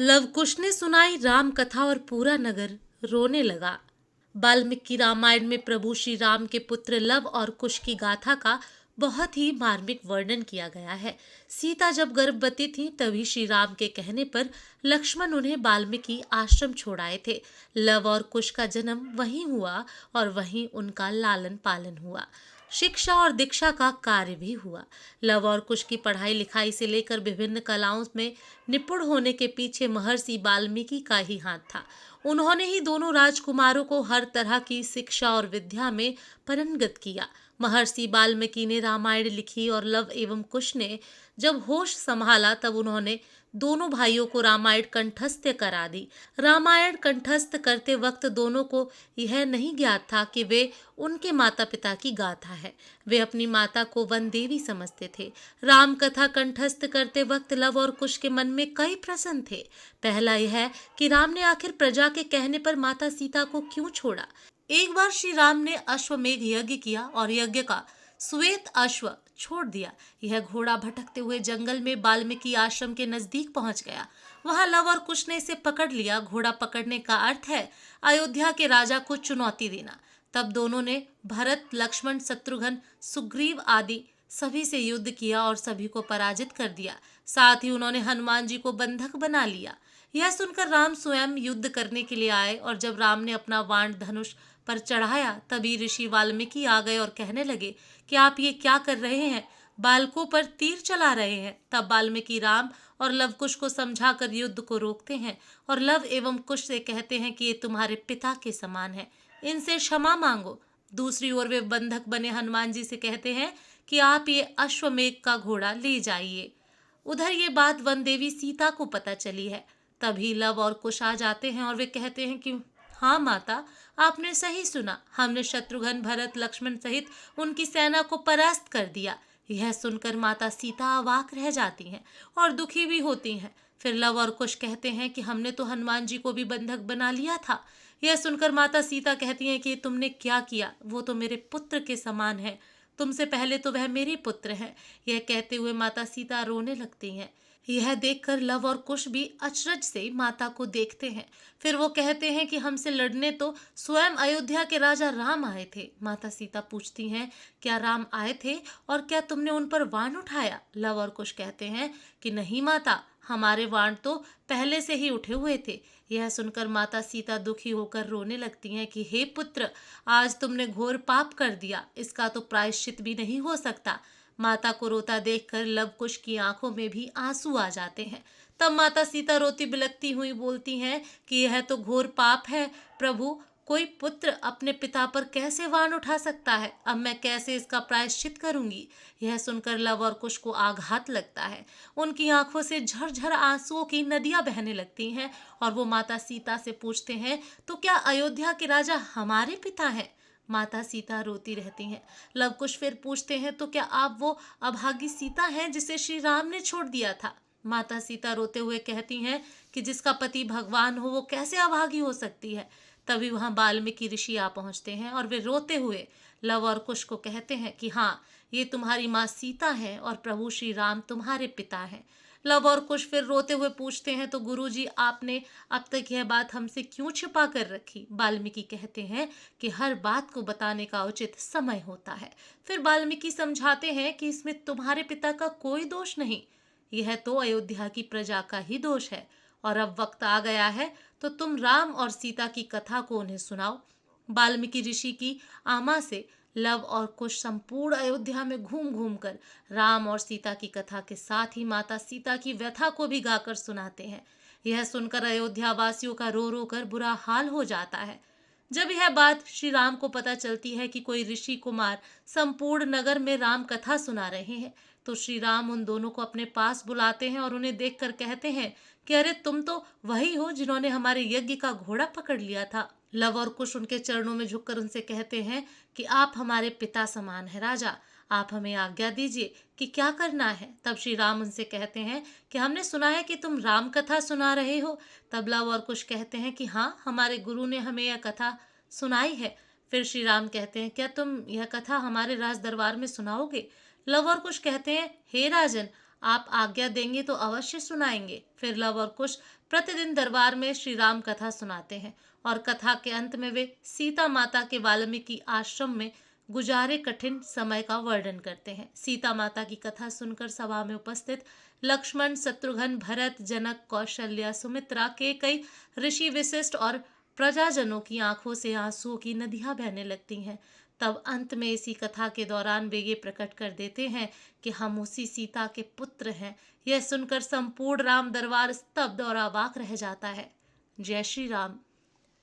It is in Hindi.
लव कुश ने सुनाई राम कथा और पूरा नगर रोने लगा। वाल्मीकि रामायण में प्रभु श्री राम के पुत्र लव और कुश की गाथा का बहुत ही मार्मिक वर्णन किया गया है। सीता जब गर्भवती थी तभी श्री राम के कहने पर लक्ष्मण उन्हें वाल्मीकि आश्रम छोड़ाए थे। लव और कुश का जन्म वहीं हुआ और वहीं उनका लालन पालन हुआ। शिक्षा और दीक्षा का कार्य भी हुआ। लव और कुश की पढ़ाई लिखाई से लेकर विभिन्न कलाओं में निपुण होने के पीछे महर्षि वाल्मीकि का ही हाथ था। उन्होंने ही दोनों राजकुमारों को हर तरह की शिक्षा और विद्या में पारंगत किया। महर्षि वाल्मीकि ने रामायण लिखी और लव एवं कुश ने जब होश संभाला तब उन्होंने दोनों भाइयों को रामायण कंठस्थ करा दी। रामायण कंठस्थ करते वक्त दोनों को यह नहीं ज्ञात था कि वे उनके माता पिता की गाथा है। वे अपनी माता को वन देवी समझते थे। राम कथा कंठस्थ करते वक्त लव और कुश के मन में कई प्रश्न थे। पहला यह कि राम ने आखिर प्रजा के कहने पर माता सीता को क्यों छोड़ा। एक बार श्री राम ने अश्वमेध यज्ञ किया और यज्ञ का श्वेत अश्व छोड़ दिया। यह घोड़ा भटकते हुए जंगल में वाल्मीकि आश्रम के नजदीक पहुंच गया। वहां लव और कुश ने इसे पकड़ लिया। घोड़ा पकड़ने का अर्थ है अयोध्या के राजा को चुनौती देना। तब दोनों ने भरत, लक्ष्मण, शत्रुघ्न, सुग्रीव आदि सभी से युद्ध किया और सभी को पराजित कर दिया। साथ ही उन्होंने हनुमान जी को बंधक बना लिया। यह सुनकर राम स्वयं युद्ध करने के लिए आए और जब राम ने अपना वाण धनुष पर चढ़ाया तभी ऋषि वाल्मीकि आ गए और कहने लगे कि आप ये क्या कर रहे हैं, बालकों पर तीर चला रहे हैं। तब वाल्मीकि राम और लवकुश को समझाकर युद्ध को रोकते हैं और लव एवं कुश से कहते हैं कि ये तुम्हारे पिता के समान है, इनसे क्षमा मांगो। दूसरी ओर वे बंधक बने हनुमान जी से कहते हैं कि आप ये अश्वमेध का घोड़ा ले जाइए। उधर ये बात वन देवी सीता को पता चली है। तभी लव और कुश आ जाते हैं और वे कहते हैं कि हाँ माता, आपने सही सुना, हमने शत्रुघ्न, भरत, लक्ष्मण सहित उनकी सेना को परास्त कर दिया। यह सुनकर माता सीता अवाक रह जाती हैं और दुखी भी होती हैं। फिर लव और कुश कहते हैं कि हमने तो हनुमान जी को भी बंधक बना लिया था। यह सुनकर माता सीता कहती हैं कि तुमने क्या किया, वो तो मेरे पुत्र के समान है, तुमसे पहले तो वह मेरे पुत्र हैं। यह कहते हुए माता सीता रोने लगती हैं। यह देखकर लव और कुश भी अचरज से माता को देखते हैं। फिर वो कहते हैं कि हमसे लड़ने तो स्वयं अयोध्या के राजा राम आए थे। माता सीता पूछती हैं, क्या राम आए थे और क्या तुमने उन पर वाण उठाया। लव और कुश कहते हैं कि नहीं माता, हमारे वाण तो पहले से ही उठे हुए थे। यह सुनकर माता सीता दुखी होकर रोने लगती हैं कि हे पुत्र, आज तुमने घोर पाप कर दिया, इसका तो प्रायश्चित भी नहीं हो सकता। माता को रोता देखकर लव कुश की आंखों में भी आंसू आ जाते हैं। तब माता सीता रोती बिलखती हुई बोलती हैं कि यह तो घोर पाप है प्रभु, कोई पुत्र अपने पिता पर कैसे वाण उठा सकता है, अब मैं कैसे इसका प्रायश्चित करूंगी। यह सुनकर लव और कुश को आघात लगता है। उनकी आंखों से झरझर आंसुओं की नदियां बहने लगती हैं और वो माता सीता से पूछते हैं, तो क्या अयोध्या के राजा हमारे पिता हैं। माता सीता रोती रहती हैं। लव कुश फिर पूछते हैं, तो क्या आप वो अभागी सीता हैं जिसे श्री राम ने छोड़ दिया था। माता सीता रोते हुए कहती हैं कि जिसका पति भगवान हो वो कैसे अभागी हो सकती है। तभी वहां वाल्मीकि ऋषि आ पहुंचते हैं और वे रोते हुए लव और कुश को कहते हैं कि हाँ, ये तुम्हारी माँ सीता है और प्रभु श्री राम तुम्हारे पिता हैं। लव और कुश फिर रोते हुए पूछते हैं, तो गुरुजी आपने अब तक यह बात हमसे क्यों छिपा कर रखी। वाल्मीकि कहते हैं कि हर बात को बताने का उचित समय होता है। फिर वाल्मीकि समझाते हैं कि इसमें तुम्हारे पिता का कोई दोष नहीं, यह तो अयोध्या की प्रजा का ही दोष है और अब वक्त आ गया है तो तुम राम और सीता की कथा को उन्हें सुनाओ। वाल्मीकि ऋषि की आमा से लव और कुश संपूर्ण अयोध्या में घूम घूम कर राम और सीता की कथा के साथ ही माता सीता की व्यथा को भी गाकर सुनाते हैं। यह सुनकर अयोध्या वासियों का रो रो कर बुरा हाल हो जाता है। जब यह बात श्री राम को पता चलती है कि कोई ऋषि कुमार संपूर्ण नगर में राम कथा सुना रहे हैं तो श्री राम उन दोनों को अपने पास बुलाते हैं और उन्हें देखकर कहते हैं कि अरे तुम तो वही हो जिन्होंने हमारे यज्ञ का घोड़ा पकड़ लिया था। लव और कुश उनके चरणों में झुककर उनसे कहते हैं कि आप हमारे पिता समान है राजा, आप हमें आज्ञा दीजिए कि क्या करना है। तब श्री राम उनसे कहते हैं कि हमने सुना है कि तुम राम कथा सुना रहे हो। तब लव और कुश कहते हैं कि हाँ, हमारे गुरु ने हमें यह कथा सुनाई है। फिर श्री राम कहते हैं, क्या तुम यह कथा हमारे राज दरबार में सुनाओगे। लव और कुश कहते हैं, हे राजन, आप आज्ञा देंगे तो अवश्य सुनाएंगे। फिर लव और कुश प्रतिदिन दरबार में श्री राम कथा सुनाते हैं और कथा के अंत में वे सीता माता के वाल्मीकि आश्रम में गुजारे कठिन समय का वर्णन करते हैं। सीता माता की कथा सुनकर सभा में उपस्थित लक्ष्मण, शत्रुघ्न, भरत, जनक, कौशल्या, सुमित्रा के कई ऋषि विशिष्ट और प्रजाजनों की आंखों से आंसुओं की नदियां बहने लगती हैं। तब अंत में इसी कथा के दौरान वे ये प्रकट कर देते हैं कि हम उसी सीता के पुत्र हैं। यह सुनकर संपूर्ण राम दरबार स्तब्ध और अवाक रह जाता है। जय श्री राम।